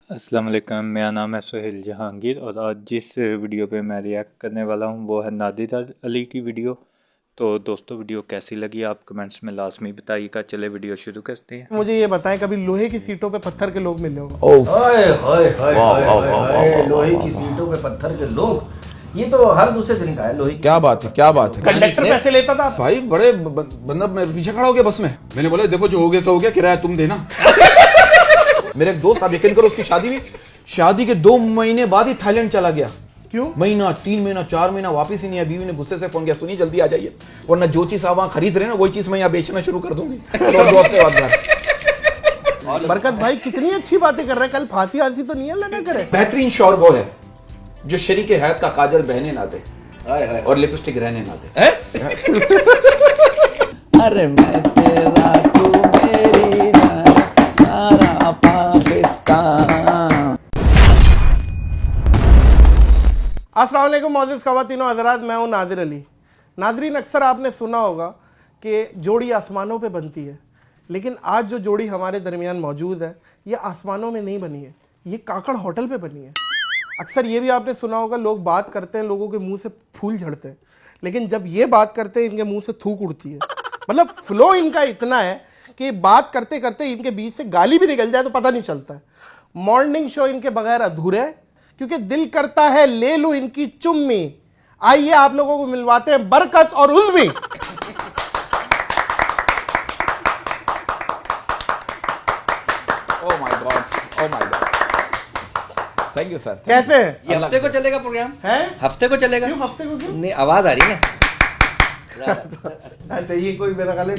अस्सलाम वालेकुम, मेरा नाम है सोहेल जहांगीर और आज जिस वीडियो पे मैं रिएक्ट करने वाला हूँ वो है नादिर अली की वीडियो। तो दोस्तों वीडियो कैसी लगी आप कमेंट्स में लाजमी बताइएगा। चले वीडियो शुरू करते हैं। मुझे ये बताएं कभी लोहे की सीटों पे पत्थर के लोग मिले हो? हाय हाय हाय हाय, लोहे की सीटों पे पत्थर के लोग, ये तो हर दूसरे दिन का है। लोहे क्या बात है, क्या बात है। कंडक्टर पैसे लेता था भाई बड़े बंदा मैं पीछे खड़ा हो गया बस में। मैंने बोला देखो जो हो गया सो हो गया, किराया तुम देना। मेरे एक दोस्त, आप यकीन करो, उसकी शादी हुई, शादी के 2 महीने बाद ही थाईलैंड चला गया। क्यों? महीना, 3 महीना, 4 महीना वापिस ही नहीं है। बीवी ने गुस्से से फोन किया, सुनिए जल्दी आ जाइए, वरना जो चीज आप वहां खरीद रहे हैं ना वही चीज मैं यहाँ बेचना शुरू कर दूंगी। तो 2 हफ्ते बाद घर। बरकत भाई कितनी अच्छी बातें कर रहा है, कल फांसी आंसी तो नहीं है लगा करे। बेहतरीन शौर वो है जो शरीके हैत का काजल बहने ना दे और लिपस्टिक रहने ना दे। अरे मैं तेरा तू मेरी जान, सारा पाकिस्तान। अस्सलाम वालेकुम मौजूद ख़वातीनो हज़रात, मैं हूँ नादिर अली। नाजरीन, अक्सर आपने सुना होगा कि जोड़ी आसमानों पे बनती है, लेकिन आज जो जोड़ी हमारे दरमियान मौजूद है ये आसमानों में नहीं बनी है, ये काकड़ होटल पे बनी है। अक्सर ये भी आपने सुना होगा, लोग बात करते हैं लोगों के मुंह से फूल झड़ते हैं, लेकिन जब ये बात करते हैं इनके मुंह से थूक उड़ती है। मतलब फ्लो इनका इतना है कि बात करते करते इनके बीच से गाली भी निकल जाए तो पता नहीं चलता है। मॉर्निंग शो इनके बगैर अधूरे है, क्योंकि दिल करता है ले लूं इनकी चुम्मी। आइए आप लोगों को मिलवाते हैं बरकत और Uzmi. Oh my God, oh my God, thank you sir. कैसे हैं? ये हफ्ते को चलेगा प्रोग्राम? हैं? हफ्ते को चलेगा? क्यों हफ्ते को क्यों? नहीं, आवाज आ रही है अच्छा, ये कोई मेरा ख्याल है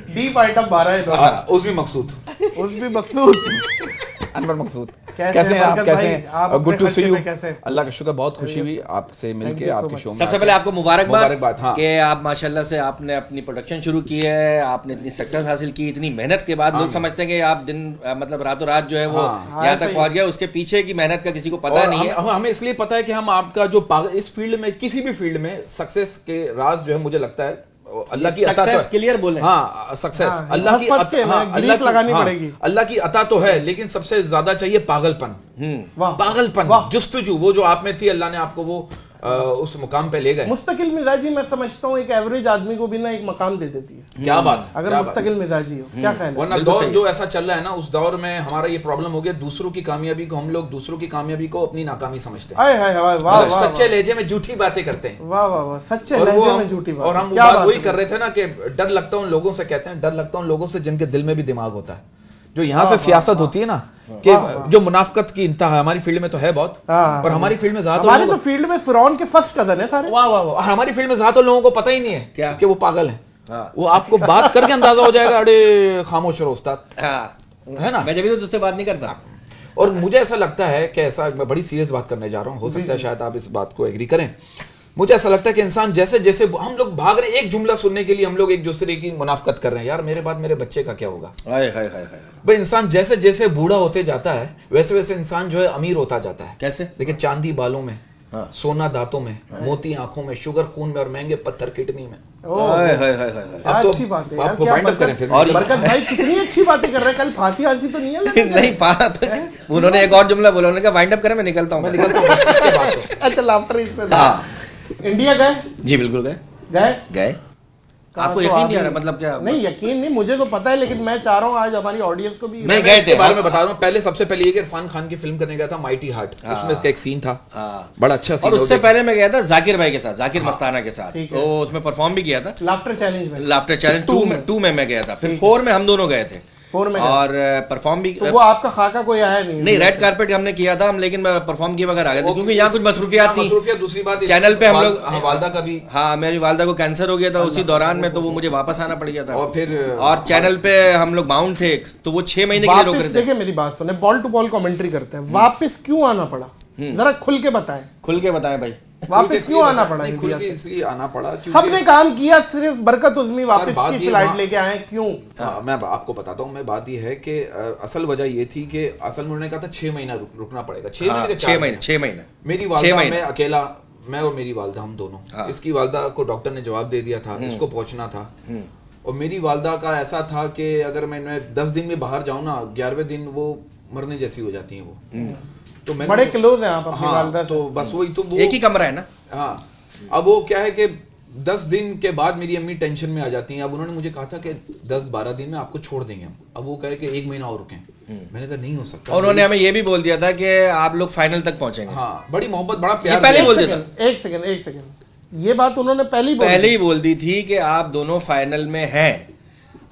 डीप आइटम बारह है इन्होंने। उसमें मकसूद, उज़्मी मकसूद। अनवर मकसूद, कैसे हैं हैं आप? बरकत कैसे भाई? हैं? आप गुड टू अपने सी खर्चे यू। पे कैसे हैं? अल्लाह का शुक्र, बहुत खुशी हुई आपसे मिलके, you so आपके much. शो में। सबसे पहले आपको मुबारकबाद हाँ। कि आप माशाल्लाह से आपने अपनी प्रोडक्शन शुरू की है, आपने इतनी सक्सेस हासिल की, इतनी मेहनत के बाद। लोग समझते हैं कि आप दिन मतलब रातों रात जो है वो हाँ। यहाँ तक पहुंच गए, उसके पीछे की मेहनत का किसी को पता और नहीं है। हमें इसलिए पता है कि हम आपका जो इस फील्ड में, किसी भी फील्ड में सक्सेस के राज जो है, मुझे लगता है अल्लाह की अता तो सक्सेस है। क्लियर बोले। हाँ, सक्सेस हाँ, अल्लाह की फंस के हाँ, ना, अल्लाह ग्रीस लगानी हाँ, पड़ेगी। अल्लाह की अता तो है, लेकिन सबसे ज्यादा चाहिए पागलपन। वाह, पागलपन, वाह। जुस्तजू, वो जो आप में थी, अल्लाह ने आपको वो उस मुकाम पे ले गए। मुस्तकिल मिजाजी मैं समझता हूँ एक एवरेज आदमी को भी ना एक मकाम दे देती है, क्या बात है, अगर क्या बात है। मुस्तकिल मिजाजी हो। क्या ख्याल है? वरना बिल्कुल दौर सही। जो ऐसा चल रहा है ना, उस दौर में हमारा ये प्रॉब्लम हो गया, दूसरों की कामयाबी को, हम लोग दूसरों की कामयाबी को अपनी नाकामी समझते हैं। आए हाय हाय, वाह मतलब वाह सच्चे लहजे में झूठी बातें करते हैं। वाह वाह वाह, सच्चे और वो लहजे हम- में झूठी बात। और हम क्या बात बात वही है? कर रहे थे ना कि डर लगता है उन लोगों से, कहते हैं डर लगता है उन लोगों से जिनके दिल में भी दिमाग होता है। जो यहाँ से सियासत होती है ना, कि जो मुनाफकत की इंतहा है, हमारी फील्ड में तो है बहुत, हाँ, पर हमारी फील्ड में ज्यादा हमारे लोगों तो फील्ड में फिरौन के फर्स्ट कजन है सारे। वाह वाह वाह, हमारी फील्ड में ज्यादा लोगों को पता ही नहीं है क्या? कि वो पागल है। हाँ। वो आपको बात करके अंदाजा हो जाएगा, अरे खामोश रहो उस्ताद, हाँ, है ना? मैं जब भी तो तुझसे बात नहीं करता। और मुझे ऐसा लगता है कि ऐसा, मैं बड़ी सीरियस बात करने जा रहा हूँ, हो सकता है शायद आप इस बात को एग्री करें। मुझे ऐसा लगता है कि इंसान जैसे जैसे हम लोग भाग रहे हैं, एक जुमला सुनने के लिए हम लोग एक दूसरे की मुनाफकत कर रहे हैं, यार मेरे बाद मेरे बच्चे का क्या होगा। हाय हाय हाय हाय। भाई इंसान जैसे जैसे बूढ़ा होते जाता है वैसे वैसे इंसान जो है अमीर होता जाता है। कैसे? लेकिन चांदी बालों में, हाँ। सोना दांतों में, मोती आंखों में, शुगर खून में और महंगे पत्थर किडनी में। ओह, हाय हाय हाय हाय। क्या अब तो अच्छी बात है यार, आप क्या वाइंड अप करें फिर। बरकत, बरकत भाई कितनी अच्छी बातें कर रहे हैं। कल फांसी आंसी तो नहीं है लगा? नहीं बात, उन्होंने एक और जुमला बोला, उन्होंने कहा वाइंड अप करें, मैं निकलता हूँ। मैं निकलता हूँ बस इसके बाद तो। अच्छा, लाफ्टर इस पे। हाँ। इंडिया गए? जी बिल्कुल गए गए? गए। आपको तो यकीन नहीं अभी- आ रहा? मतलब क्या? नहीं, यकीन नहीं, मुझे तो पता है, लेकिन मैं चाह रहा हूँ आज हमारी ऑडियंस को भी। नहीं मैं गए इसके थे बारे में बता रहा हूँ। पहले सबसे पहले ये कि इरफान खान की फिल्म करने गया था माइटी हार्ट, उसमें इसका एक सीन था, हाँ। बड़ा अच्छा सीन। और उससे पहले मैं गया था जाकिर भाई के साथ, जाकिर हाँ। मस्ताना के साथ, ठीक है। तो उसमें परफॉर्म भी किया था। लाफ्टर चैलेंज में, लाफ्टर चैलेंज टू में मैं गया था, फिर ठीक 4 में हम दोनों गए थे 4 में गए। और परफॉर्म भी। तो वो आपका खाका कोई आया नहीं? नहीं, रेड कारपेट हमने किया था हम, लेकिन परफॉर्म किए बगैर आ गए थे क्योंकि यहाँ कुछ मसरूफियात थी। मसरूफियत, दूसरी बात चैनल पे हम लोग, वालदा का भी, हाँ मेरी वालदा को कैंसर हो गया था उसी दौरान में, तो वो मुझे वापस आना पड़ गया था। और फिर और चैनल पे हम लोग बाउंड थे, तो वो 6 महीने के लिए रोक वापस रहे थे। देखिए मेरी बात सुने, बॉल टू बॉल कमेंट्री करते हैं, वापस क्यों आना पड़ा? जरा खुल के बताएं, खुल के बताएं भाई। वापस क्यों आना पड़ा नहीं, इंडिया खुल के से? इसलिए आना पड़ा सबने काम किया, सिर्फ बरकत उज़्मी वापस बात की ये फ्लाइट वहाँ- लेके आए, क्यों? हाँ, मैं आपको बताता हूँ। मैं बात ये है कि असल वजह ये थी कि असल में उन्होंने कहा था 6 महीना रुकना पड़ेगा। 6 महीने के 6 महीने 6 महीने मेरी 6 वालदा, महीने मैं अकेला, मैं और मेरी वालदा, हम दोनों। हाँ। इसकी वालदा को डॉक्टर ने जवाब दे दिया था, इसको पहुंचना था। और मेरी वालदा का ऐसा था कि अगर मैं 10 दिन में बाहर जाऊं ना, 11वें दिन वो मरने जैसी हो जाती हैं वो। तो मैंने बड़े क्लोज हैं आप अपनी वालदा हाँ, से। तो बस वही तो वो एक ही कमरा है ना। हाँ, अब वो क्या है कि 10 दिन के बाद मेरी अम्मी टेंशन में आ जाती हैं। अब उन्होंने मुझे कहा था कि 10-12 दिन में आपको छोड़ देंगे हम। अब वो कहे कि 1 महीना और रुकें। मैंने कहा नहीं हो सकता। और उन्होंने हमें ये भी बोल दिया था कि आप लोग फाइनल तक पहुंचेंगे। हाँ, बड़ी मोहब्बत, बड़ा ये प्यार पहले ही दिया। बोल दिया था। एक सेकंड, ये बात उन्होंने पहले ही बोल दी थी कि आप दोनों फाइनल में हैं।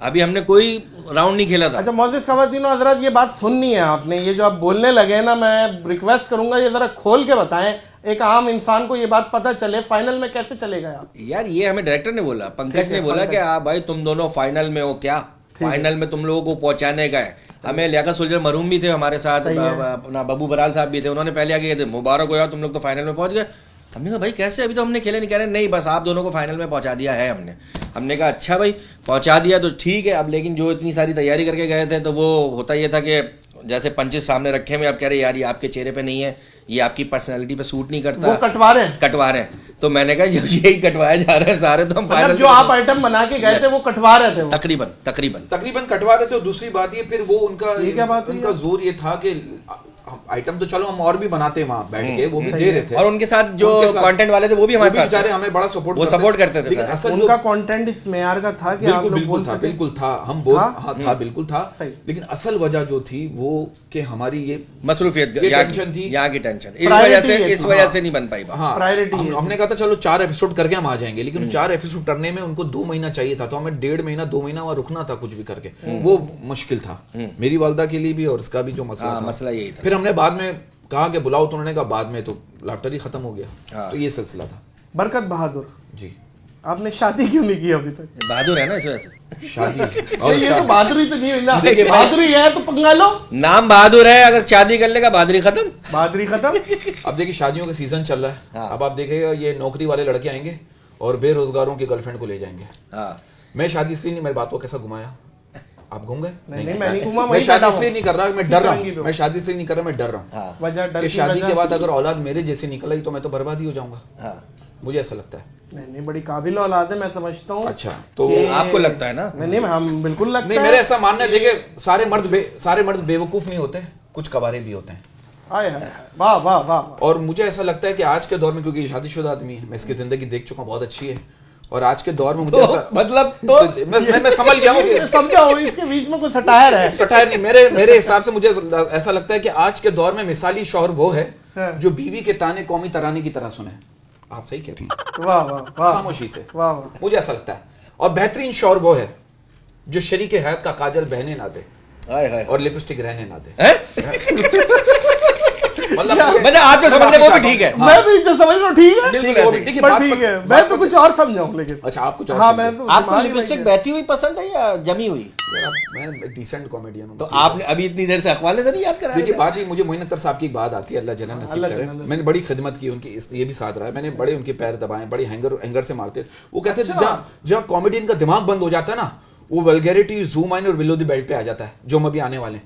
अभी हमने कोई राउंड नहीं खेला था। अच्छा मोअज़्ज़िज़ ख़वातीनो हज़रात, ये बात सुननी है आपने। ये जो आप बोलने लगे ना, मैं रिक्वेस्ट करूंगा ये जरा खोल के बताएं, एक आम इंसान को ये बात पता चले फाइनल में कैसे चलेगा आप। यार ये हमें डायरेक्टर ने बोला, पंकज ने बोला कि आप भाई तुम दोनों फाइनल में हो। क्या फाइनल में तुम लोगों को पहुंचाने का है। हमें लियाकत सुलझर मरूम भी थे हमारे साथ, अपना बब्बू बराल साहब भी थे। उन्होंने पहले आके कहते मुबारक हो यार तुम लोग तो फाइनल में पहुंच गए। हमने कहा भाई कैसे, अभी तो हमने खेले नहीं। कह रहे नहीं, बस आप दोनों को फाइनल में पहुंचा दिया है हमने। हमने कहा अच्छा भाई पहुंचा दिया तो ठीक है। अब लेकिन जो इतनी सारी तैयारी करके गए थे तो वो होता ये था कि जैसे पंचेस सामने रखे हुए, आप कह रहे यार ये आपके चेहरे पे नहीं है, ये आपकी पर्सनैलिटी पे सूट नहीं करता, वो कटवा रहे हैं। तो मैंने कहा जब यही कटवाया जा रहे हैं सारे तो हम फाइनल जो आप आइटम बना के गए थे वो कटवा रहे थे वो। तकरीबन कटवा रहे थे। और दूसरी बात ये, फिर वो उनका जोर ये था कि आइटम तो चलो हम और भी बनाते हैं वहाँ बैठ के, वो भी दे रहे थे। और उनके साथ जो कंटेंट वाले थे वो भी हमारे साथ बेचारे हमें बड़ा सपोर्ट करते थे। लेकिन असल उनका कंटेंट इस मेयार का था कि आप लोग बोल सके। बिल्कुल था, हम बोल था बिल्कुल था। लेकिन असल वजह जो थी वो कि हमारी ये मसरूफियत टेंशन थी, यहाँ की टेंशन, इस वजह से नहीं बन पाई। हमने कहा था चलो 4 एपिसोड करके हम आ जाएंगे, लेकिन 4 एपिसोड करने में उनको 2 महीना चाहिए था। तो हमें 1.5 महीना 2 महीना वहाँ रुकना था कुछ भी करके। वो मुश्किल था मेरी वालदा के लिए भी और उसका भी जो मसला यही था। फिर हमने बाद में कहा कि बुलाओ, तो उन्होंने कहा बाद में, तो लाफ्टर ही खत्म हो गया। तो ये सिलसिला था। बरकत बहादुर जी, आपने शादी क्यों नहीं की अभी तक? बहादुर है ना इस वजह से शादी ये तो बहादुरी तो नहीं हुई ना। बहादुरी है तो पंगा लो। नाम बहादुर है, अगर शादी कर लेगा बहादुरी खत्म। अब देखिए शादियों का सीजन चल रहा है। अब आप देखिएगा ये नौकरी वाले लड़के आएंगे और बेरोजगारों की गर्लफ्रेंड को ले जाएंगे। मैं शादी इसलिए नहीं, मेरी बात को कैसा घुमाया आप घूम गए? नहीं, मैं नहीं घूमा। मैं शादी इसलिए नहीं कर रहा, मैं डर रहा हूँ। मैं शादी इसलिए नहीं कर रहा, मैं डर रहा हूँ। वजह डर कि शादी के बाद अगर औलाद मेरे जैसे निकल आई तो मैं तो बर्बाद ही हो जाऊंगा। मुझे ऐसा लगता है। नहीं, बड़ी काबिल औलाद है, मैं समझता हूँ। अच्छा, तो आपको लगता है ना? नहीं, हम बिल्कुल लगता है। नहीं, मेरा ऐसा मानना है। देखिए सारे मर्द बेवकूफ नहीं होते, कुछ कवारे भी होते हैं। वाह वाह वाह। और मुझे ऐसा लगता है कि आज के दौर में, क्योंकि शादीशुदा आदमी है, मैं इसकी जिंदगी देख चुका हूँ, बहुत अच्छी है। और आज के दौर में मुझे मैं समझ गया हूँ कि समझाओ इसके बीच में कोई सटायर है। सटायर नहीं, मेरे हिसाब से मुझे ऐसा लगता है कि आज के दौर में मिसाली शौहर वो है जो बीवी के ताने कौमी तराने की तरह सुने। आप सही कह रही हैं। वाह वाह वाह, खामोशी से। वाह वाह, मुझे ऐसा लगता है। और बेहतरीन शौहर वो है जो शरीके हयात का काजल बहने ना दे और लिपस्टिक रहने ना दे। मतलब आप जो समझ रहे वो भी ठीक है। मैं भी जो समझ रहा हूँ ठीक है, ठीक है। मैं तो कुछ और समझाऊँ लेकिन। अच्छा, आप कुछ और। हाँ, मैं तो आपको लिपस्टिक बहती हुई पसंद है या जमी हुई? मैं एक डिसेंट कॉमेडियन हूँ। तो आपने अभी इतनी देर से अखबार नहीं याद करा? देखिए बात ही, मुझे मोइन अख्तर साहब की एक बात आती है, अल्लाह जन्नत नसीब करे। मैंने बड़ी खिदमत की उनकी, ये भी साथ रहा है। मैंने बड़े उनके पैर दबाए, बड़े हैंगर से मारते। वो कहते थे जहाँ कॉमेडियन का दिमाग बंद हो जाता है ना, वो वल्गैरिटी, जूम इन और बिलो द बेल्ट पे आ जाता है, जो अभी आने वाले हैं।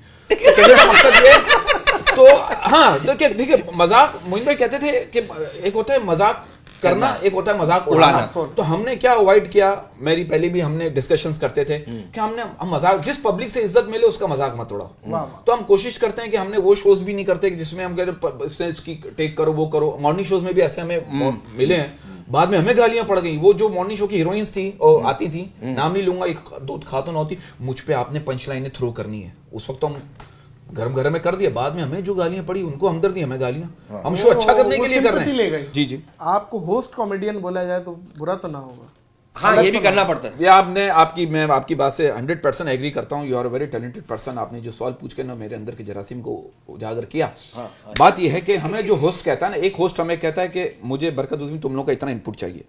तो हाँ, देखिए मजाक, मोइन भाई कहते थे कि एक होता है मजाक करना, एक होता है मजाक उड़ाना। तो हमने क्या अवॉइड किया, मेरी पहले भी हमने डिस्कशंस करते थे कि हम मजाक, जिस पब्लिक से इज्जत मिले उसका मजाक मत उड़ाओ। तो हम कोशिश करते हैं कि हमने वो शोज भी नहीं करते जिसमें हम कह रहे इसकी टेक करो, वो करो। मॉर्निंग शोज में भी ऐसे हमें मिले हैं, बाद में हमें गालियां पड़ गई। वो जो मॉर्निंग शो की हीरोइंस थी और आती थी, नाम नहीं लूंगा, एक दो खातून होती, मुझ पे आपने पंच लाइनें थ्रो करनी है। उस वक्त हम घर में कर दिया, बाद में हमें जो गालियां पड़ी उनको हमदर्दी, हमें गालियां। हम शो अच्छा करने के लिए कर रहे हैं। जी। आपको होस्ट कॉमेडियन बोला जाए तो बुरा तो ना होगा? हाँ, ये भी करना पड़ता है। ये मैं आपकी बात से 100% एग्री करता हूँ। You are very talented person. आपने जो सवाल पूछ के ना मेरे अंदर के जरासीम को उजागर किया। बात यह है कि हमें जो होस्ट कहता है ना, एक होस्ट हमें कहता है कि मुझे बरकत उज़्मी तुम लोग का इतना इनपुट चाहिए।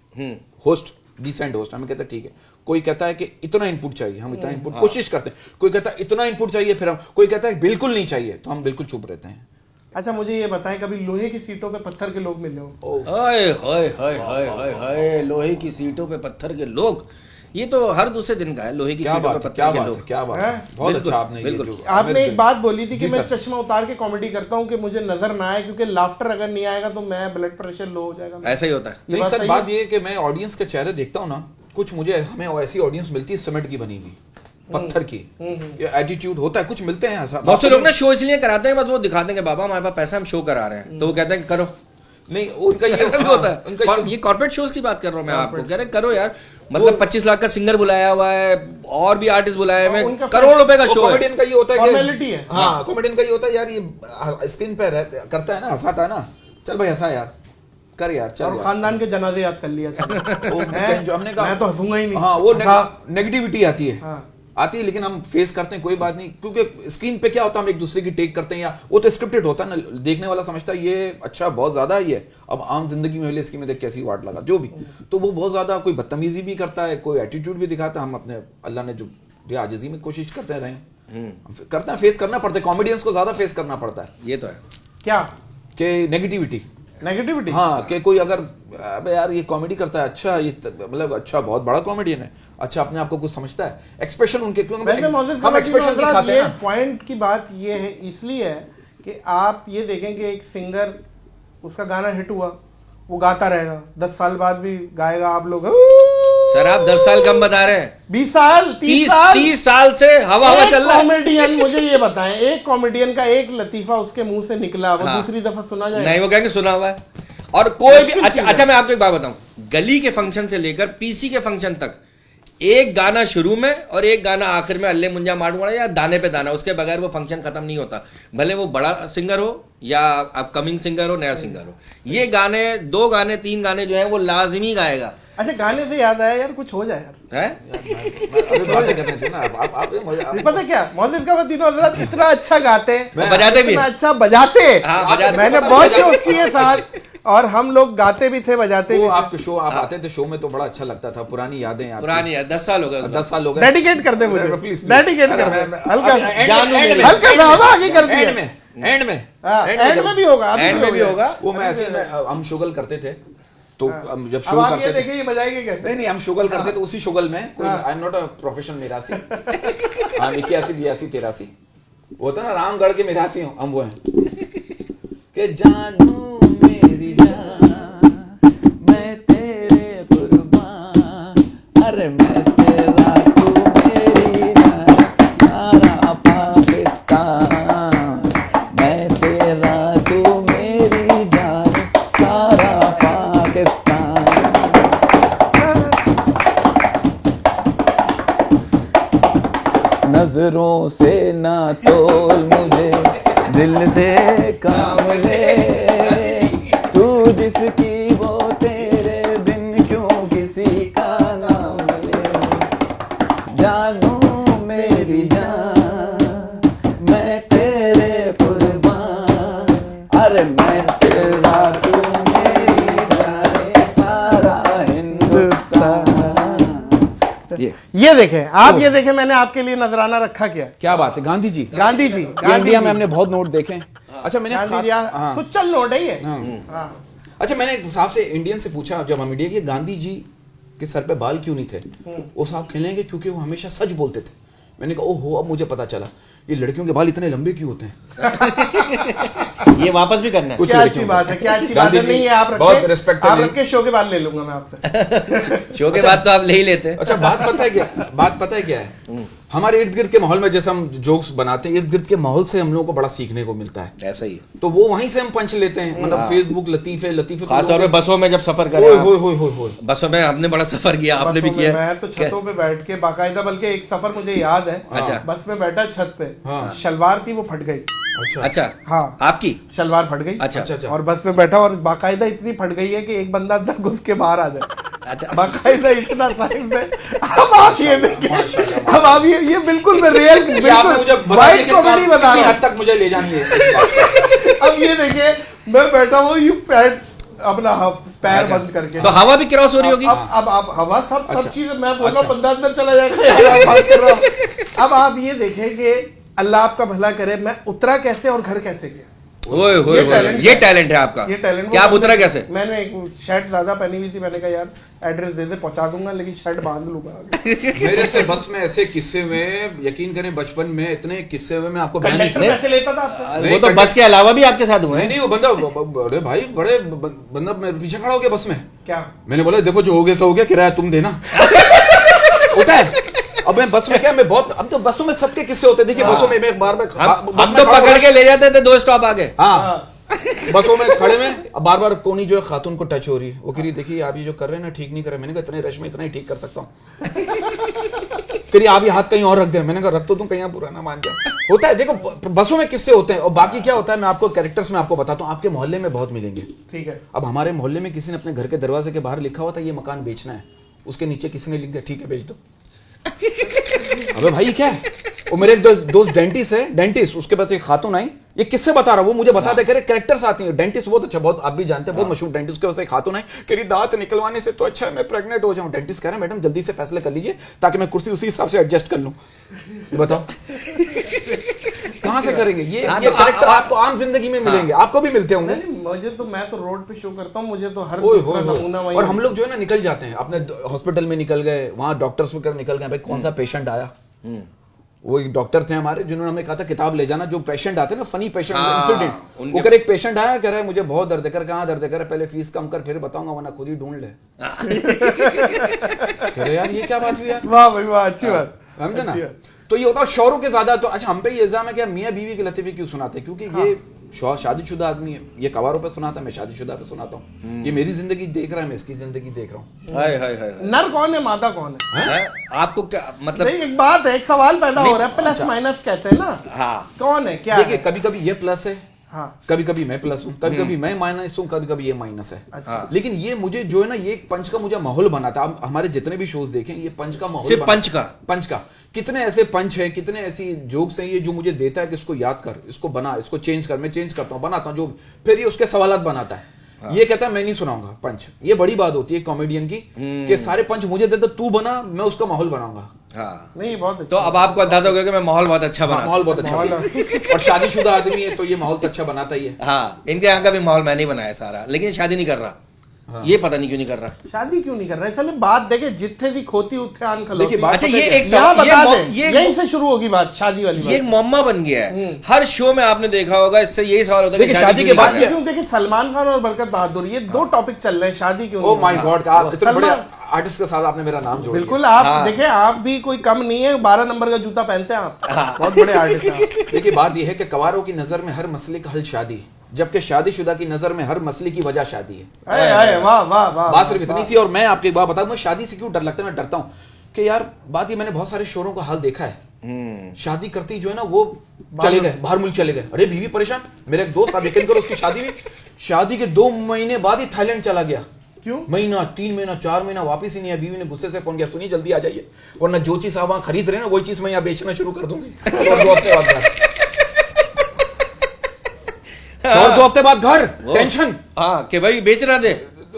होस्ट, डिसेंट होस्ट, हमें कहता है ठीक है। कोई कहता है कि इतना इनपुट चाहिए, हम इतना इनपुट कोशिश करते हैं। कोई कहता है इतना इनपुट चाहिए, फिर हम, कोई कहता है बिल्कुल नहीं चाहिए, तो हम बिल्कुल चुप रहते हैं। अच्छा, मुझे ये बताएं, कभी लोहे की सीटों पे पत्थर के लोग मिले हो? हाय, लोहे की सीटों पे पत्थर के लोग, ये तो हर दूसरे दिन का है। लोहे की सीटों पे पत्थर के लोग, क्या बात है, बहुत अच्छा आपने आपने एक बात बोली थी कि मैं चश्मा उतार के कॉमेडी करता हूँ कि मुझे नजर ना आए, क्योंकि लाफ्टर अगर नहीं आएगा तो मैं ब्लड प्रेशर लो हो जाएगा। ऐसा ही होता है। नहीं सर, बात ये है कि मैं ऑडियंस के चेहरे देखता हूँ ना, कुछ हमें ऐसी ऑडियंस मिलती है सीमेंट की बनी हुई, पत्थर की, ये एटीट्यूड होता है, कुछ मिलते हैं ऐसा। बहुत से लोग ना शो इसलिए कराते हैं, बस वो दिखाते हैं कि बाबा हमारे पास पैसा, हम शो करा रहे हैं, तो वो कहते हैं कि करो। नहीं उनका ये ऐसा भी होता है। उनका ये कॉर्पोरेट शोज की बात कर रहा हूँ मैं आपको, कह रहे करो यार, मतलब 25 लाख का सिंगर बुलाया हुआ है और भी आर्टिस्ट बुलाया है, मैं करोड़ रुपए का शो है। कॉमेडियन का ये होता है फॉर्मेलिटी है। हाँ, कॉमेडियन का ये होता है यार, ये स्क्रीन पे करता है ना, हंसाता है ना, चल भाई हंसा यार, कर यार, चल और यार। खानदान के जनाजे याद कर लिया जो हमने कहा, मैं तो हंसूंगा ही नहीं। हाँ वो नेगेटिविटी आती है, हाँ। आती है, लेकिन हम फेस करते हैं, कोई बात नहीं, क्योंकि स्क्रीन पे क्या होता है, हम एक दूसरे की टेक करते हैं, या वो तो स्क्रिप्टेड होता है ना, देखने वाला समझता है ये अच्छा बहुत ज्यादा ही है, अब आम जिंदगी में इसकी में देख कैसी वाट लगा जो भी, तो वो बहुत ज्यादा कोई बदतमीजी भी करता है, कोई एटीट्यूड भी दिखाता है। हम अपने अल्लाह ने जो आजिजी में कोशिश करते रहे, करते हैं, फेस करना पड़ता है, कॉमेडियंस को ज्यादा फेस करना पड़ता है। ये तो है क्या कि नेगेटिविटी, हाँ, कि कोई अगर अबे यार ये कॉमेडी करता है, अच्छा ये मतलब अच्छा बहुत बड़ा कॉमेडियन है, अच्छा अपने आप को कुछ समझता है, एक्सप्रेशन उनके, क्योंकि हम एक्सप्रेशन दिखाते हैं ना। पॉइंट की बात ये है, इसलिए है कि आप ये देखें कि एक सिंगर, उसका गाना हिट हुआ, वो गाता रहेगा, 10 साल बाद भी गाएगा, आप लोग सर आप 10 साल कम बता रहे हैं, 20 साल 30 साल से हवा चल रहा है। कॉमेडियन मुझे ये बताएं, एक कॉमेडियन का एक लतीफा उसके मुंह से निकला, वो दूसरी दफा सुना जाए? नहीं, वो कहेंगे सुना हुआ है। और कोई भी अच्छा मैं आपको एक बात बताऊं, गली के फंक्शन से लेकर पीसी के फंक्शन तक एक गाना शुरू में और एक गाना आखिर में अल्ले मुंजा मारूंगा या दाने पे दाना, उसके बगैर वो फंक्शन खत्म नहीं होता, भले वो बड़ा सिंगर हो या अपकमिंग सिंगर हो, नया सिंगर हो। ये गाने 2 गाने 3 गाने जो है वो लाजमी गाएगा। अच्छा, गाने से याद आया यार, कुछ हो जाए यार, है पता क्या मोहसिन का तीनों हजरात कितना अच्छा गाते हैं, बजाते भी, अच्छा बजाते। हाँ, बजाते। मैंने बहुत शोज किए साथ, और हम लोग गाते भी थे, बजाते भी। आपके शो आप आते थे, शो में तो बड़ा अच्छा लगता था, पुरानी यादें, पुरानी है, 10 साल हो गए, 10 साल हो गए। डेडिकेट कर दे मुझे, डेडिकेट कर दे, हल्का हल्का आगे कर दिया, एंड में एंड में भी होगा, एंड में भी होगा। वो मैं ऐसे हम शुगल करते थे, तो जब अब शो आप करते ये थे, देखिए ये बजाएंगे कैसे? नहीं हम शुगल करते थे, उसी शुगल में कोई, I am not a professional Mirasi, हम 81 82 83 होता ना, रामगढ़ के मिरासी हम वो हैं कि जानू मेरी जान मैं तेरे कुर्बान, अरे मैं तेरा तू मेरी जान, सारा पाकिस्तान, मैं तेरा तू मेरी जान, सारा पाकिस्तान। नजरों से ना तोल मुझे, दिल से काम ले, तू जिसकी वो तेरे बिन क्यों किसी का नाम ले, जानू मेरी जान मैं तेरे कुर्बान, अरे मैं तेरा तू मेरी जान, सारा हिंदुस्तान। ये देखें आप, ये देखें मैंने आपके लिए नजराना रखा क्या बात है, गांधी जी, गांधी जी, इंडिया में हमने बहुत नोट देखे। अच्छा मैंने सुचल नोट है ये। अच्छा मैंने एक साहब से, इंडियन से पूछा जब हम इंडिया के, गांधी जी के सर पे बाल क्यों नहीं थे? वो साहब खेलेंगे क्योंकि वो हमेशा सच बोलते थे। मैंने कहा ओहो, अब मुझे पता चला ये लड़कियों के बाल इतने लंबे क्यों होते हैं। ये वापस भी करना है, क्या अच्छी बात है, क्या अच्छी बात है। नहीं है, आप बहुत रिस्पेक्ट, आप रखे, शो के बाद ले लूंगा मैं आपसे। शो के बाद तो आप ले ही लेते हैं। अच्छा बात पता है क्या है, हमारे इर्द गिर्द के माहौल में जैसे हम जोक्स बनाते हैं, इर्द गिर्द के माहौल से हम लोगों को बड़ा सीखने को मिलता है। ऐसा ही, तो वो वहीं से हम पंच लेते हैं, मतलब फेसबुक लतीफे खास तौर पे बसों में जब सफर करें, बसों में हमने बड़ा सफर किया, आपने भी किया। मैं तो छतों पे बैठ के बाकायदा, बल्कि एक सफर मुझे याद है, अच्छा, बस में बैठा छत पे, शलवार थी वो फट गई। अच्छा, हाँ, आपकी शलवार फट गई। अच्छा, और बस में बैठा, और बाकायदा इतनी फट गई है कि एक बंदा अंदर घुस के बाहर आ जाए। अच्छा, बाकायदा इतना साइज में। अब आप ये देखिए, अब आप ये बिल्कुल मैं रियल, बिल्कुल वाइट कॉमेडी बता रहा हूँ, हद तक मुझे ले जानी है। अब ये देखिए मैं बैठा हूँ, यू पैर अपना पैर बंद करके, तो हवा भी क्रॉस हो रही होगी। अब आप हवा सब चीजें, मैं बोल रहा हूँ बंदा अंदर चला जाएगा। अब आप ये देखें कि अल्लाह आपका भला करे, मैं उतरा कैसे और घर कैसे गया। ये टैलेंट है आपका। ये टैलेंट क्या आप उतरा कैसे? मैंने एक शर्ट ज्यादा पहनी हुई थी, मैंने कहा यार एड्रेस दे दे, पहुंचा दूंगा, लेकिन शर्ट बांध लूंगा। मेरे से बस में ऐसे किस्से में, यकीन करें बचपन में इतने किस्से में मैं आपको पैसे लेता था आपसे। वो तो बस के अलावा भी आपके साथ हुए हैं। नहीं वो बंदा, बड़े भाई बड़े बंदा मेरे पीछे खड़ा हो गया बस में। क्या? मैंने बोला देखो जो हो गया सो हो गया, किराया तुम देना। होता है अब मैं बस में क्या, मैं बहुत, अब तो बसों में सबके किस्से होते हैं। देखिए बसों में मैं बार बार हम तो पकड़ के ले जाते थे 2 स्टॉप आगे। हाँ बसों में खड़े में बार बार कोनी जो है खातून को टच हो रही है, वो कह रही देखिए आप ये जो कर रहे हैं ना ठीक नहीं कर रहे। मैंने कहा इतने रश में इतना ही ठीक कर सकता हूँ। कह रही आप ये हाथ कहीं और रख दे। मैंने कहा रख तो तुम कहीं पुराना मान जाए। होता है, देखो बसों में किस्से होते हैं। और बाकी क्या होता है, मैं आपको कैरेक्टर्स में आपको बताता हूँ, आपके मोहल्ले में बहुत मिलेंगे। ठीक है। अब हमारे मोहल्ले में किसी ने अपने घर के दरवाजे के बाहर लिखा हुआ था ये मकान बेचना है, उसके नीचे किसी ने लिख दिया ठीक है बेच दो। अबे भाई क्या है? वो मेरे एक दोस्त डेंटिस्ट है, डेंटिस्ट, उसके पास एक खातून आई, ये किससे बता रहा, वो मुझे बता दे, कह रहे कैरेक्टर्स आती हैं। डेंटिस्ट बहुत अच्छा, बहुत आप भी जानते हैं, बहुत मशहूर डेंटिस्ट, के पास एक खातून आई, कह रही दांत निकलवाने से तो अच्छा है मैं प्रेग्नेंट हो जाऊं। डेंटिस्ट कह रहा है मैडम जल्दी से फैसला कर लीजिए ताकि मैं कुर्सी उसी हिसाब से एडजस्ट कर लूं। बताओ कहां से करेंगे ये कैरेक्टर? आपको आम जिंदगी में मिलेंगे, आपको भी मिलते होंगे। मुझे तो, मैं तो रोड पे शो करता हूँ, मुझे तो हर ओए दूसरा होए होए। नमूना वही। और हम लोग जो है ना निकल जाते हैं अपने हॉस्पिटल में, निकल गए वहां डॉक्टर्स वगैरह निकल गए, भाई कौन सा पेशेंट आया। वो एक डॉक्टर थे हमारे जिन्होंने हमें कहा था किताब ले जाना, जो पेशेंट आते हैं ना फनी पेशेंट इंसिडेंट। वो कर एक पेशेंट आया, कह रहा है मुझे बहुत दर्द है। कर कहाँ दर्द है? कर पहले फीस कम कर फिर बताऊंगा वरना खुद ही ढूंढ ले। कह रहे यार ये क्या बात हुई यार। वाह भाई वाह, अच्छी बात, समझे ना। तो ये होता है शौरों के ज्यादा। तो अच्छा हम पे ये इल्जाम है कि मियां बीवी की लतीफे क्यों सुनाते हैं? क्योंकि ये शादीशुदा आदमी है, ये कवारों पे सुनाता है, मैं शादीशुदा पे सुनाता हूँ। ये मेरी जिंदगी देख रहा है, मैं इसकी जिंदगी देख रहा हूँ। हाय हाय हाय। नर कौन है मादा कौन है? आपको क्या मतलब? नहीं, एक बात है, एक सवाल पैदा हो रहा है, प्लस माइनस कहते हैं ना। हाँ, कौन है क्या? देखिए कभी कभी ये प्लस है, हाँ, कभी कभी मैं प्लस हूँ, कभी कभी मैं माइनस हूँ, कभी कभी ये माइनस है। अच्छा। लेकिन ये मुझे जो है ना, ये एक पंच का मुझे माहौल बनाता है। आप हमारे जितने भी शोज देखें, ये पंच का माहौल सिर्फ बनाता है। पंच का कितने ऐसे पंच है, कितने ऐसी जोक्स हैं ये जो मुझे देता है कि इसको याद कर, इसको बना, इसको चेंज कर। मैं चेंज करता हूँ, बनाता हूँ जो, फिर ये उसके सवालात बनाता है। ये कहता है मैं नहीं सुनाऊंगा पंच। ये बड़ी बात होती है कॉमेडियन की कि सारे पंच मुझे दे दो, तू बना, मैं उसका माहौल बनाऊंगा। हाँ। नहीं बहुत अच्छा। तो अब आपको अंदाजा हो गया कि मैं माहौल बहुत अच्छा बना। माहौल बहुत अच्छा और शादीशुदा आदमी है तो ये माहौल तो अच्छा बनाता ही है। हाँ, इनके यहाँ का भी माहौल मैंने ही बनाया सारा, लेकिन शादी नहीं कर रहा। ये पता नहीं क्यों नहीं कर रहा। शादी क्यों नहीं कर रहे? चले बात देखे, जिथे दी खोती उत्थे आन खलोती। देखिए बात अच्छा, पता ये है क्या? एक यहाँ सवाल, बता दें, ये यहीं से शुरू होगी बात, शादी वाली ये एक बात। मम्मा बन गया है। हर शो में आपने देखा होगा, इससे यही सवाल होता है कि देखिए, शादी शादी क्यों के बाद नहीं कर रहा? क्यों? देखिए सलमान खान और बरकत बहादुर, ये दो टॉपिक चल रहे हैं, शादी क्यों ओ नहीं माय हो गॉड, आप इतने बड़े सलमान- आर्टिस्ट के साथ आपने मेरा नाम जोड़ दिया। बिल्कुल, आप देखें, आप भी कोई कम नहीं है, 12 नंबर का जूता पहनते हैं आप, बहुत बड़े आर्टिस्ट हैं आप। देखिए बात यह है कि कवारों की नजर में हर मसले का हल शादी, जबकि शादीशुदा की नजर में हर मसले की वजह शादी है। अरे अरे वाह वाह वाह। बात सिर्फ इतनी सी। और मैं आपको एक बात बताऊं, मैं शादी से क्यों डर लगता है? मैं डरता हूं कि यार बात ये, मैंने बहुत सारे शोरों का हाल देखा है, शादी करती जो है ना वो चले गए, बाहर मुल्क चले गए, अरे बीवी परेशान। मेरे एक दोस्त, आप यकीन करो, उसकी शादी हुई, शादी के 2 महीने बाद ही थाईलैंड चला गया। क्यों? महीना, 3 महीना, 4 महीना वापस ही नहीं आया। बीवी ने गुस्से से फोन किया, सुनिए जल्दी आ जाइए, वरना जो चीज आप वहां खरीद रहे हैं ना वही चीज मैं यहाँ बेचना शुरू कर दूंगी। और 2 हफ्ते बाद घर, और 2 हफ्ते बाद घर, टेंशन। हाँ कि भाई बेचना दे।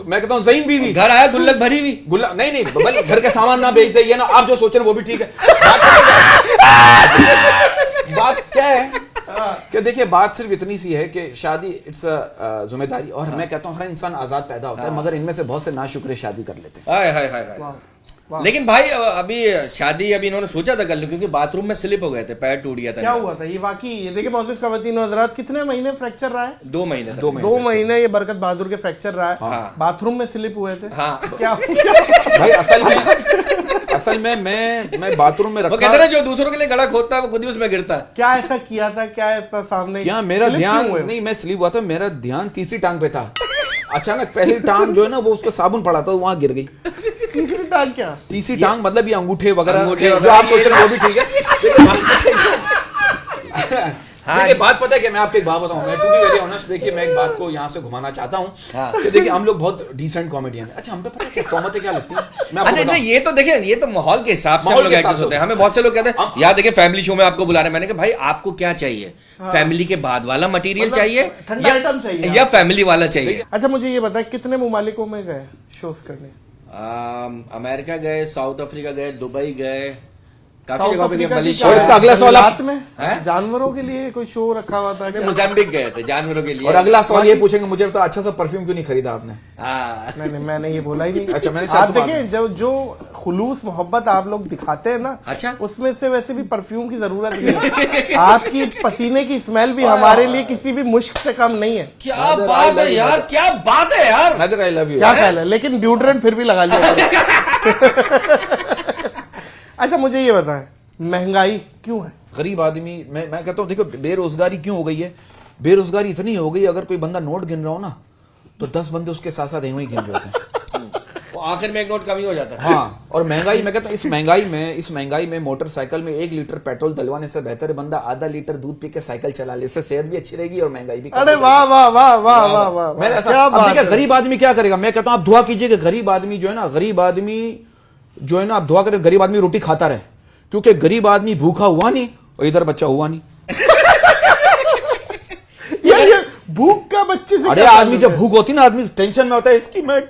मैं कहता हूँ जहीन बीवी, घर आया गुल्लक भरी हुई। गुल्ला नहीं बल्कि घर के सामान ना बेच दे, ये ना आप जो सोच रहे हैं वो भी ठीक है। बात क्या है कि देखिए बात सिर्फ इतनी सी है कि शादी इट्स जिम्मेदारी। और मैं कहता हूँ हर इंसान आजाद पैदा होता है, मगर इनमें से बहुत से नाशुक्रे शादी कर लेते हैं। हाय हाय हाय हाय। लेकिन भाई अभी शादी अभी इन्होंने सोचा था कर लूं, क्योंकि बाथरूम में स्लिप हो गए थे, पैर टूट गया था। क्या हुआ था ये वाकई? ये देखिए मोअज़्ज़िज़ ख़वातीन और हज़रात, कितने महीने फ्रैक्चर रहा है? 2 महीने तक। 2 महीने ये बरकत बहादुर के फ्रैक्चर रहा है। हाँ। बाथरूम में स्लिप हुए थे। हाँ। क्या भाई असल में मैं बाथरूम में वो रखा, कहते ना जो दूसरों के लिए गड़ा खोदता है वो खुद ही उसमें गिरता है। क्या ऐसा किया था? क्या ऐसा सामने? क्या मेरा स्लिप ध्यान क्यों हुए? नहीं, मैं स्लीप हुआ था, मेरा ध्यान तीसरी टांग पे था। अचानक पहली टांग जो है ना वो उसका साबुन पड़ा था, वहां गिर गई। तीसरी टांग क्या? तीसरी टांग मतलब ये अंगूठे वगैरह अंगूठे जो वगैरह, आप सोच रहे हैं वो भी ठीक है। देखिए बात पता है कि मैं आपको एक बात बताऊं, मैं टू बी वेरी ऑनेस्ट, देखिए मैं एक बात को यहाँ से घुमाना चाहता हूँ कि देखिए हम लोग बहुत डिसेंट कॉमेडियन है। अच्छा हम पे पता है क्या तौमतें क्या लगती है? मैं आपको अरे बताऊं। नहीं, ये तो देखिए, ये तो माहौल के हिसाब से हम माहौल लोग के हिसाब एडजस्ट से होते हैं। हमें बहुत से लोग कहते हैं यार देखिए फैमिली शो में आपको बुला रहे हैं, मैंने कहा भाई आपको क्या चाहिए, फैमिली के बाद वाला मटेरियल मतलब चाहिए ठंडा आइटम चाहिए या फैमिली वाला चाहिए? अच्छा मुझे ये बताए, कितने ममालिकों में गए शोज करने? अमेरिका गए, साउथ अफ्रीका गए, दुबई गए, काफी साउथ जगह पे गए, अफ्रीका की मलेशिया और क्या- इसका अगला सवाल आप- रात में हैं? जानवरों के लिए कोई शो रखा हुआ था गए, क्या? मोजाम्बिक गए थे जानवरों के लिए। और अगला सवाल ये पूछेंगे, मुझे तो अच्छा सा परफ्यूम क्यों नहीं खरीदा आपने? हाँ। नहीं मैंने ये बोला ही नहीं। अच्छा, मैंने आप चाहा देखिए जो खुलूस मोहब्बत आप लोग दिखाते हैं ना, अच्छा। उसमें से वैसे भी परफ्यूम की जरूरत नहीं है। आपकी पसीने की स्मेल भी हमारे लिए किसी भी मुश्क से कम नहीं है। क्या बात है यार, क्या बात है यार। नदर आई लव यू। क्या ख्याल है? लेकिन ड्यूड्रेंट फिर भी लगा लिया। अच्छा मुझे ये बताएं, महंगाई क्यों है? गरीब आदमी, मैं कहता हूँ देखो, बेरोजगारी क्यों हो गई है? बेरोजगारी इतनी हो गई, अगर कोई बंदा नोट गिन रहा हो ना, तो 10 बंदे उसके साथ साथ ही गिन रहे होते हैं। वो आखिर में एक नोट कम ही हो जाता है। हाँ, और महंगाई, मैं कहता हूँ इस महंगाई में मोटरसाइकिल में 1 लीटर पेट्रोल डलवाने से बेहतर है बंदा आधा लीटर दूध पी के साइकिल चला ले, इससे सेहत भी अच्छी रहेगी और महंगाई भी कम अरे हो वाह वाह वाह वाह वाह वाह, मैं क्या ऐसा, अब बात देखिए है। गरीब आदमी क्या करेगा? मैं कहता हूं आप दुआ कीजिए कि गरीब आदमी जो है ना, आप दुआ करें गरीब आदमी रोटी खाता रहे, क्योंकि गरीब आदमी भूखा हुआ नहीं और इधर बच्चा हुआ नहीं। यार ये भूख का बच्चे से अरे क्या आदमी ताल्लुक जब है? भूख होती ना, आदमी टेंशन में होता है इसकी मैं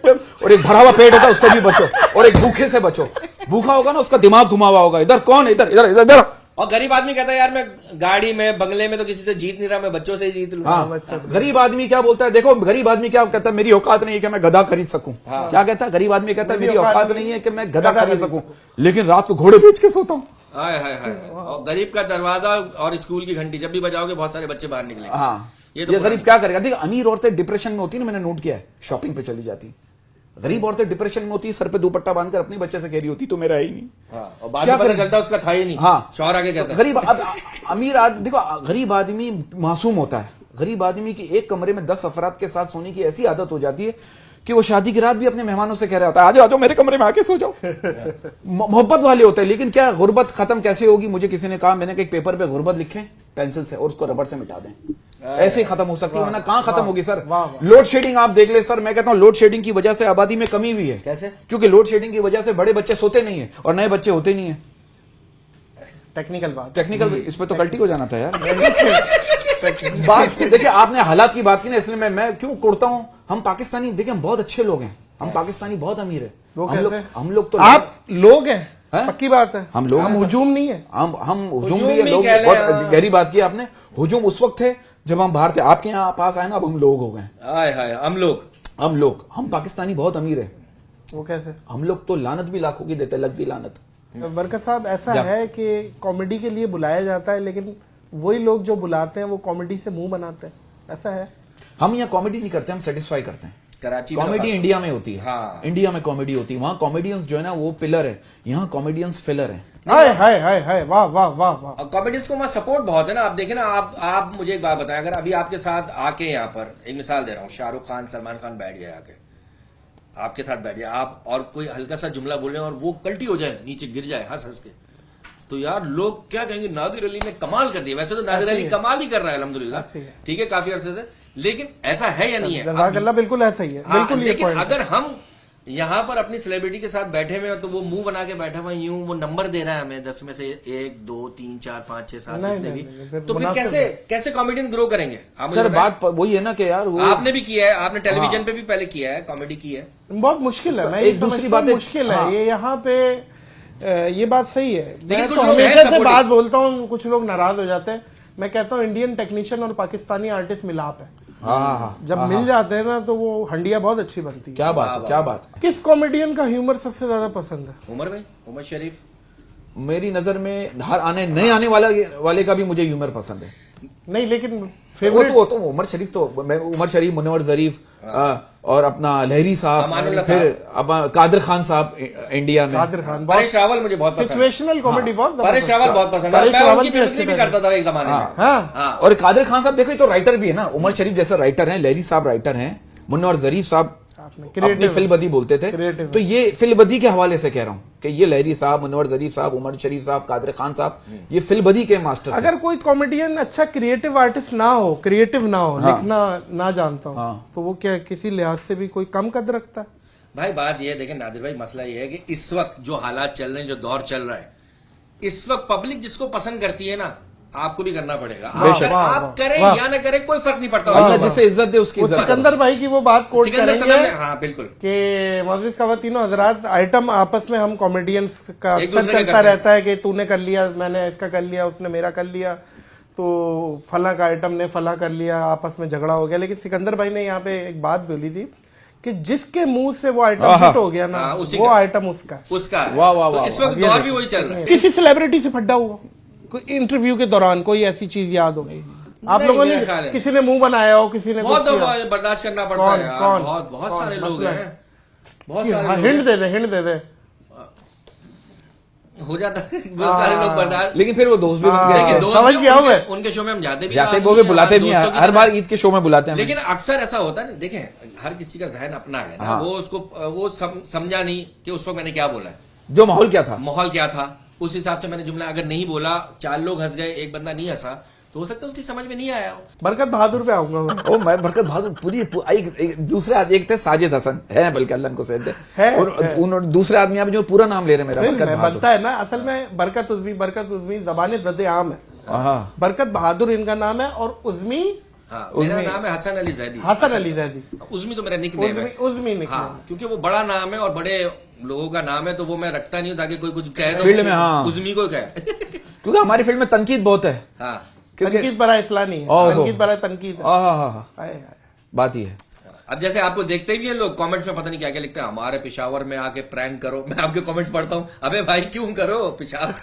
और एक भरा हुआ पेट होता है उससे भी बचो, और एक भूखे से बचो। भूखा होगा ना उसका दिमाग घुमा हुआ होगा, इधर कौन, इधर इधर इधर इधर। और गरीब आदमी कहता है यार मैं गाड़ी में बंगले में तो किसी से जीत नहीं रहा, मैं बच्चों से ही जीत लूं। हाँ, गरीब आदमी क्या बोलता है? देखो गरीब आदमी क्या कहता है, मेरी औकात नहीं है कि मैं गधा खरीद सकूं। क्या कहता है गरीब आदमी? कहता है मेरी औकात नहीं है कि मैं गधा खरीद सकूं, लेकिन रात को घोड़े बेच के सोता हूं। हाय हाय हाय। और गरीब का दरवाजा और स्कूल की घंटी जब भी बजाओगे बहुत सारे बच्चे बाहर निकलेंगे। हाँ, ये तो ये गरीब क्या करेगा? देखिए अमीर औरतें डिप्रेशन में होती है ना, मैंने नोट किया है, शॉपिंग पे चली जाती। गरीब औरतें डिप्रेशन में होती है, सर पे दुपट्टा बांधकर अपने बच्चे से कह रही होती तो मेरा ही नहीं। हाँ, और बाद में पता चलता है उसका था ही नहीं। हाँ, शौहर आगे कहता है। गरीब अमीर आदमी, देखो गरीब आदमी मासूम होता है। गरीब आदमी की एक कमरे में 10 अफराद के साथ सोने की ऐसी आदत हो जाती है कि वो शादी की रात भी अपने मेहमानों से कह रहा होता है, आ जाओ मेरे कमरे में आके सो जाओ। मोहब्बत वाले होते हैं, लेकिन क्या गुर्बत खत्म कैसे होगी? मुझे किसी ने कहा, मैंने एक पेपर पे गुर्बत लिखे पेंसिल से और उसको रबड़ से मिटा दें, ऐसे ही खत्म हो सकती है, वरना कहां खत्म होगी सर? लोड शेडिंग आप देख ले सर, मैं कहता हूं लोड शेडिंग की वजह से आबादी में कमी हुई है। कैसे? क्योंकि लोड शेडिंग की वजह से बड़े बच्चे सोते नहीं है और नए बच्चे होते नहीं है। टेक्निकल इस पे तो गलती हो जाना था यार। बात देखिए, आपने हालात की बात की ना, इसलिए मैं क्यों कोड़ता हूं। हम पाकिस्तानी, देखिए हम बहुत अच्छे लोग हैं, हम पाकिस्तानी बहुत अमीर है। हम लोग तो आप लोग हैं, पक्की बात है। हम लोग हम हुजूम नहीं है। हम हुजूम भी है। लोग बहुत गहरी बात की आपने। हुजूम उस वक्त थे जब हम बाहर थे, आपके यहाँ पास आए ना, अब हम लोग हो गए। हाय हाय, हम पाकिस्तानी बहुत अमीर है। वो कैसे? हम लोग तो लानत भी लाखों की देते, लगती लानत। बरकत साहब, ऐसा है कि कॉमेडी के लिए बुलाया जाता है, लेकिन वही लोग जो बुलाते हैं वो कॉमेडी से मुंह बनाते हैं, ऐसा है। हम यहाँ कॉमेडी नहीं करते, हम सेटिस्फाई करते हैं। कराची में कॉमेडी इंडिया में होती है। हाँ। इंडिया में कॉमेडी होती है, वहाँ कॉमेडियंस जो है ना वो पिलर है, यहाँ कॉमेडियंस फिलर है। हाय हाय हाय हाय, वाह वाह वाह वाह। कॉमेडियंस को वहाँ सपोर्ट बहुत है ना। आप देखें ना, आप मुझे एक बात बताएं, अगर अभी आपके साथ आके यहाँ पर एक मिसाल दे रहा हूँ, शाहरुख खान सलमान खान बैठ जाए आके आपके साथ बैठ जाए, आप और कोई हल्का सा जुमला बोले और वो कल्टी हो जाए, नीचे गिर जाए हंस हंस के, तो यार लोग क्या कहेंगे, नादिर अली ने कमाल कर दिया। वैसे तो नादिर अली कमाल ही कर रहा है अल्हम्दुलिल्लाह, ठीक है, काफी अरसे से, लेकिन ऐसा है या नहीं है? जज़ाकल्लाह, बिल्कुल ऐसा ही है। बिल्कुल। लेकिन अगर हम यहाँ पर अपनी सेलिब्रिटी के साथ बैठे हुए तो वो मुंह बना के बैठा हुआ यूं, वो नंबर दे रहा है हमें 10 में से 1 2 3 4 5 6 7 जितने भी, तो फिर कैसे कॉमेडियन ग्रो करेंगे? सर बात वही है ना कि यार वो आपने भी किया है, आपने टेलीविजन पे भी पहले किया है, कॉमेडी की है, बहुत मुश्किल है। मैं एक दूसरी बात मुश्किल है ये यहाँ पे। ये बात सही है, मैं कुछ तो लोग हमेशा हैं से बात supportive। बोलता हूँ, कुछ लोग नाराज हो जाते हैं। मैं कहता हूँ इंडियन टेक्नीशियन और पाकिस्तानी आर्टिस्ट मिलाप है। जब मिल जाते हैं ना तो वो हंडिया बहुत अच्छी बनती है। क्या बात। किस कॉमेडियन का ह्यूमर सबसे ज्यादा पसंद है? उमर भाई, उमर शरीफ। मेरी नजर में हर नए आने वाले का भी मुझे ह्यूमर पसंद है। नहीं, लेकिन वो फेवरेट तो उमर शरीफ, तो उमर शरीफ, मुनव्वर जरीफ और अपना लहरी साहब, अमानुल्लाह फिर अब कादिर खान साहब इंडिया में। कादिर खान, परेश रावल मुझे बहुत पसंद है। सिचुएशनल कॉमेडी बहुत परेश रावल बहुत पसंद है, परेश मैं रावल उनकी भी मिमिक्री अच्छे भी करता था एक जमाने में। हाँ, और कादिर खान साहब देखो, ये तो राइटर भी है ना। उमर शरीफ जैसे राइटर हैं, लहरी साहब राइटर हैं, मुन्नवर जरीफ साहब अपनी फिल्मबदी बोलते थे। तो ये फिल्मबदी के हवाले से कह रहा हूं कि ये लहरी साहब, मुन्नवर जरीफ साहब, उमर शरीफ साहब, कादिर खान साहब, ये फिल्मबदी के मास्टर। अगर कोई कॉमेडियन अच्छा क्रिएटिव आर्टिस्ट ना हो, लिखना ना जानता हो, तो वो क्या किसी लिहाज से भी कोई कम कद रखता है? भाई बात ये है, देखें नादिर भाई, मसला ये है कि इस वक्त जो हालात चल रहे हैं, जो दौर चल रहा है, इस वक्त पब्लिक जिसको पसंद करती है ना, आपको भी करना पड़ेगा। आप करें या ना करें कोई फर्क नहीं पड़ता, जिसे इज्जत दे उसकी इज्जत। सिकंदर भाई की वो बात कोट करेंगे, हाँ बिल्कुल, कि मौजूद खवातीनों हजरात, आइटम आपस में हम कॉमेडियंस का अक्सर चलता रहता है कि तूने कर लिया, मैंने इसका कर लिया, उसने मेरा कर लिया, तो फला का आइटम ने फला कर लिया, आपस में झगड़ा हो गया। लेकिन सिकंदर भाई ने यहाँ पे एक बात बोली थी कि जिसके मुंह से वो आइटम हिट हो गया ना, वो आइटम उसका है। वाह, इस वक्त दौर भी वही चल रहा है। किसी सेलिब्रिटी से फड्डा हुआ कोई इंटरव्यू के दौरान, कोई ऐसी चीज याद हो आप लोगों ने, किसी ने मुंह बनाया हो, किसी ने बहुत बर्दाश्त करना पड़ता है यार, बहुत सारे लोग हैं, बहुत सारे। हिंट दे दे। हो जाता है, बहुत सारे लोग बर्दाश्त। लेकिन फिर वो दोस्त भी बन गए देखिए, अच्छे। दोस्त समझ भी गया हूं मैं। उनके शो में हम जाते भी जाते हैं, वो भी बुलाते भी हैं, दोस्तों की हर तरह। बार ईद के शो में बुलाते हैं। लेकिन अक्सर ऐसा होता है ना, देखें हर किसी का जहन अपना है ना, हाँ। वो उसको वो समझा नहीं कि उस वक्त मैंने क्या बोला है, जो माहौल क्या था, माहौल क्या था, उस हिसाब से मैंने जुमला अगर नहीं बोला, 4 लोग हंस गए, एक बंदा नहीं हंसा, तो हो सकता है उसकी समझ में नहीं आया हो। बरकत बहादुर पे आऊंगा मैं। ओ मैं बरकत बहादुर पूरी दूसरे आदमी एक थे साजिद हसन है, बल्कि अल्लाह को सहद है। उन दूसरे आदमी आप जो पूरा नाम ले रहे हैं मेरा, बरकत मैं बहादुर। बनता है ना, असल में बरकत उज़्मी ज़बान ज़द आम है। हाँ, बरकत बहादुर इनका नाम है और उज़्मी हाँ, मेरा नाम है हसन अली जैदी। हसन अली जैदी। उज़्मी तो मेरा निकनेम है। उज़्मी निकनेम। हाँ, क्योंकि वो बड़ा नाम है और बड़े लोगों का नाम है, तो वो मैं रखता नहीं हूँ ताकि कोई कुछ कहे तो फील्ड में, हाँ। उज़्मी को कहे। क्योंकि हमारी फील्ड में तनकीद बहुत है। हाँ, तनकीद बड़ा इस्लामी है, ओहो। तनकीद बड़ा तनकीद है। हाँ, हाय, हाय। बात ही है। अब जैसे आपको देखते भी हैं लोग कमेंट्स में, पता नहीं क्या क्या लिखते हैं, हमारे पेशावर में आके प्रैंक करो। मैं आपके कमेंट्स पढ़ता हूँ, अबे भाई क्यों करो पेशावर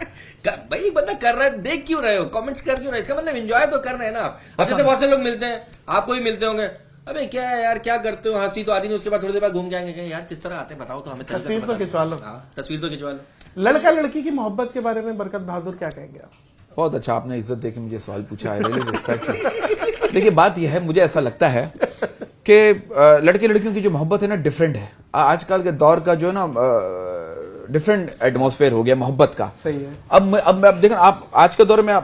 भाई, बंदा कर रहा है, देख क्यों रहे हो, कमेंट्स कर क्यों रहे हो, इसका मतलब एंजॉय तो कर रहे हैं ना आप। अब जैसे बहुत से लोग मिलते हैं, आपको भी मिलते होंगे, अबे क्या है यार, क्या करते हो, हंसी तो आती नहीं, उसके बाद थोड़ी देर बाद घूम जाएंगे, क्या यार किस तरह आते हैं बताओ तो हमें, तरीका तस्वीर तो तो बता खिंचवा लो। दो। हाँ, तस्वीर तो खिंचवा लो। लड़का लड़की की मोहब्बत के बारे में बरकत बहादुर क्या कहेंगे आप? बहुत अच्छा आपने इज्जत देके मुझे सवाल पूछा है, रियली रिस्पेक्ट। देखिए बात यह है, मुझे ऐसा लगता है कि लड़के लड़कियों की जो मोहब्बत है ना, डिफरेंट है। आजकल के दौर का जो है ना, डिफरेंट एटमॉस्फेयर हो गया मोहब्बत का। सही है। अब देखना, आप आज के दौर में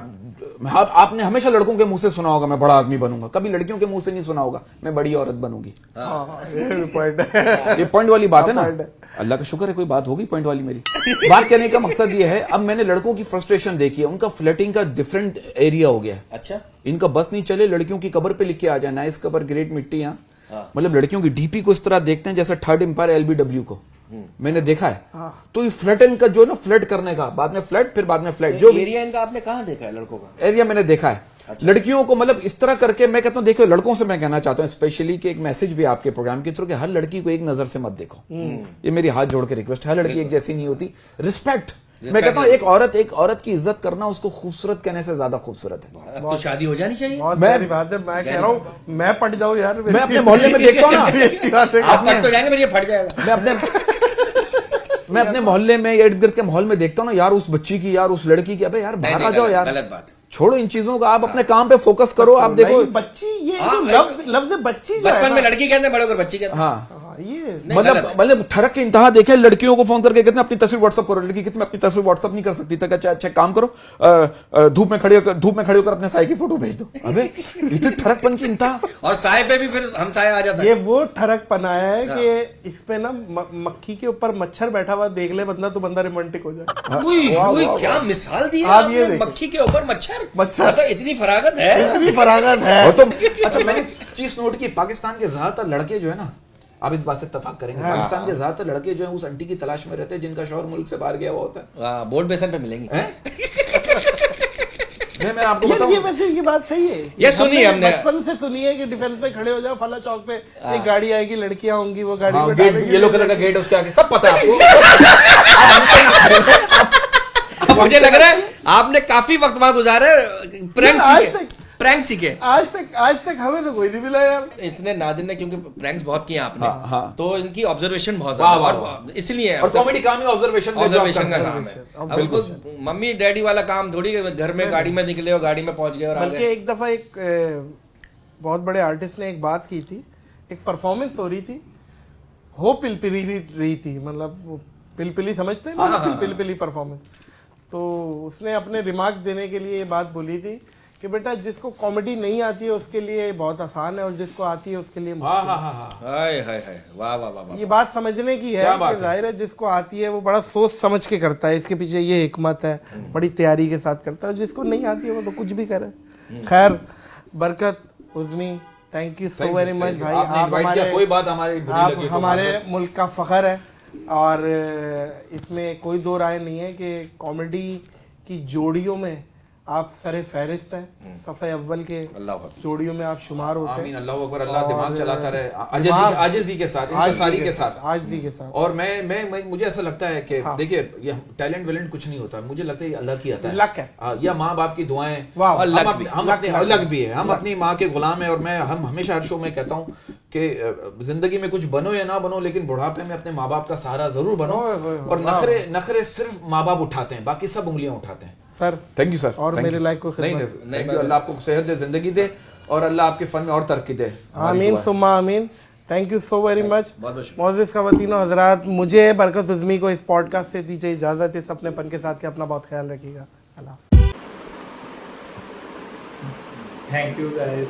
आपने हमेशा लड़कों के मुंह से सुना होगा मैं बड़ा आदमी बनूंगा, कभी लड़कियों के मुंह से नहीं सुना होगा मैं बड़ी औरत बनूंगी। हाँ, ये भी पॉइंट है। ये पॉइंट वाली बात है ना, पॉइंट है। अल्लाह का शुक्र है कोई बात होगी पॉइंट वाली मेरी। बात कहने का मकसद ये है, अब मैंने लड़कों की फ्रस्ट्रेशन देखी है, उनका फ्लर्टिंग का डिफरेंट एरिया हो गया है। अच्छा, इनका बस नहीं चले, लड़कियों की कबर पे लिख के आ जाए नाइस कबर ग्रेट मिट्टी। मतलब लड़कियों की डीपी को इस तरह देखते हैं जैसे थर्ड एम्पायर एलबीडब्ल्यू को, मैंने देखा है। तो ये फ्लर्ट इनका जो ना, फ्लर्ट करने का, बाद में फ्लर्ट, फिर बाद में फ्लर्ट, जो भी एरिया इनका आपने कहाँ देखा है लड़कों का? एरिया मैंने देखा है। लड़कियों को मतलब इस तरह करके, मैं कहता हूँ देखो लड़कों से मैं कहना चाहता हूँ स्पेशली कि एक मैसेज भी आपके प्रोग्राम के थ्रू कि हर लड़की को एक नजर से मत देखो। ये मेरी हाथ जोड़ के रिक्वेस्ट, हर लड़की एक जैसी नहीं होती। रिस्पेक्ट, मैं कहता हूँ एक औरत की इज्जत करना उसको खूबसूरत कहने से ज्यादा खूबसूरत है। अब तो शादी हो जानी चाहिए। बहुत प्यारी बात है। मैं कह रहा हूँ मैं पट जाऊँ यार। मैं अपने मोहल्ले में देखता हूँ ना, आप तक तो जाएंगे, मेरे ये फट जाएगा। मैं अपने मोहल्ले में, इर्द गिर्द के माहौल में देखता हूँ ना, यार उस बच्ची की, यार उस लड़की की, अबे यार बाहर आ जाओ यार, गलत बात है। छोड़ो इन चीजों का, आप अपने काम पे फोकस करो। आप देखो बच्ची, ये हाँ, लफ्ज बच्ची जो है बचपन में ना, लड़की कहते हैं, बड़े होकर बच्ची कहते हैं। हाँ, हाँ, ये नहीं, गलत है। मतलब ठरक के इंतहा देखे, लड़कियों को फोन करके कहते हैं अपनी तस्वीर व्हाट्सअप करो। लड़की कितने अपनी तस्वीर व्हाट्सअप नहीं कर सकती, तक अच्छा काम करो, धूप में खड़े होकर अपने साई की फोटो भेज दो। अबे इतनी ठरकपन की इंतहा। और साय पे भी फिर हम साया आ जाता है। ये वो ठरक पनाया है कि इस पे ना मक्खी के ऊपर मच्छर बैठा हुआ देख ले बंदा तो बंदा रोमांटिक हो जाए। उई, क्या मिसाल दी है आप ये आपने, देखिए। मक्खी के ऊपर मच्छर। मच्छर। मतलब इतनी फरागत है। इतनी फरागत है। और तो अच्छा, मैंने चीज नोट की, पाकिस्तान के ज्यादातर लड़के जो है ना, आप इस बात से इत्तेफाक करेंगे, पाकिस्तान के ज्यादातर लड़के जो है उस आंटी की तलाश में रहते हैं जिनका शौहर मुल्क से बाहर गया हुआ होता है। बोर्ड बेसन पे मिलेंगी। मैं आपको ये बताऊं, वैसे ये बात सही है। ये सुनी हमने। बचपन से सुनी है कि डिफेंस पे खड़े हो जाओ, फला चौक पे एक गाड़ी आएगी, लड़कियां होंगी, वो गाड़ी हाँ, में गेट, डालेंगी। येलो कलर का गेट है उसके आगे, सब पता है आपको। मुझे लग रहा है आपने काफी वक्त वहां गुजारा प्रैंक आज सीखे, तक- प्रैंक सीखे। आज तक हमें तो कोई नहीं मिला यार। इसने नादिर ने क्योंकि प्रैंक्स बहुत किए आपने, हाँ। तो इनकी ऑब्जर्वेशन बहुत वाह, ज्यादा, वाह, और इसलिए और कॉमेडी काम है ऑब्जर्वेशन ऑब्जर्वेशन का काम है। अब वो मम्मी डैडी वाला काम थोड़ी है, घर में गाड़ी में निकले और गाड़ी में पहुंच गए और आ बल्कि गए। एक दफा एक बहुत बड़े आर्टिस्ट ने एक बात की थी, एक परफॉर्मेंस हो रही थी, हो पिलपिली रही थी, मतलब वो पिलपिली समझते हैं ना, पिलपिली परफॉर्मेंस। तो उसने अपने रिमार्क्स देने के लिए ये बात बोली थी कि बेटा जिसको कॉमेडी नहीं आती है उसके लिए बहुत आसान है और जिसको आती है उसके लिए मुश्किल है। हाय हाय हाय, वाह वाह वाह वाह। ये बात समझने की है कि जाहिर है जिसको आती है वो बड़ा सोच समझ के करता है, इसके पीछे ये हिकमत है, बड़ी तैयारी के साथ करता है, और जिसको नहीं आती है वो तो कुछ भी करे। खैर, Barkat, Uzmi, thank you so very much भाई। आप हमारे, कोई बात हमारी बुरी आप लगी तो हमारे मुल्क का फख्र है, और इसमें कोई दो राय नहीं है कि कॉमेडी की जोड़ियों में आप सरे फहरिस्त हैं, सफ़े अव्वल के जोड़ियों में आप शुमार होते हैं। आमीन, अल्लाह अकबर, अल्लाह दिमाग चलाता रहे दिमाग- आजिज़ी के साथ, इंकसारी के साथ। आजिज़ी के साथ। और मैं मुझे ऐसा लगता है कि देखिए ये टैलेंट वैलेंट कुछ नहीं होता, मुझे लगता है ये अल्लाह की आता है, लक है। या माँ बाप की दुआएं, वाह, हम लक अपने भी। हम अपने लक भी है, हम अपनी माँ के गुलाम है। और मैं हम हमेशा हर शो में कहता हूँ कि जिंदगी में कुछ बनो या ना बनो, लेकिन बुढ़ापे में अपने माँ बाप का सहारा जरूर बनो। और नखरे सिर्फ माँ बाप उठाते हैं, बाकी सब उंगलियां उठाते हैं। Sir thank you sir. और मेरे लाइक को नहीं, थैंक यू। अल्लाह आपको सेहत दे, जिंदगी दे, और अल्लाह आपके फन में और तरक्की दे। आमीन सुम्मा आमीन। Thank you so very much मोअज़्ज़िज़ ख़वातीनो हज़रात। मुझे बरकत उज़्मी को इस पॉडकास्ट से दीजिए इजाज़त। इस अपनेपन के साथ के अपना बहुत ख्याल रखिएगा। अल्लाह। Thank you guys.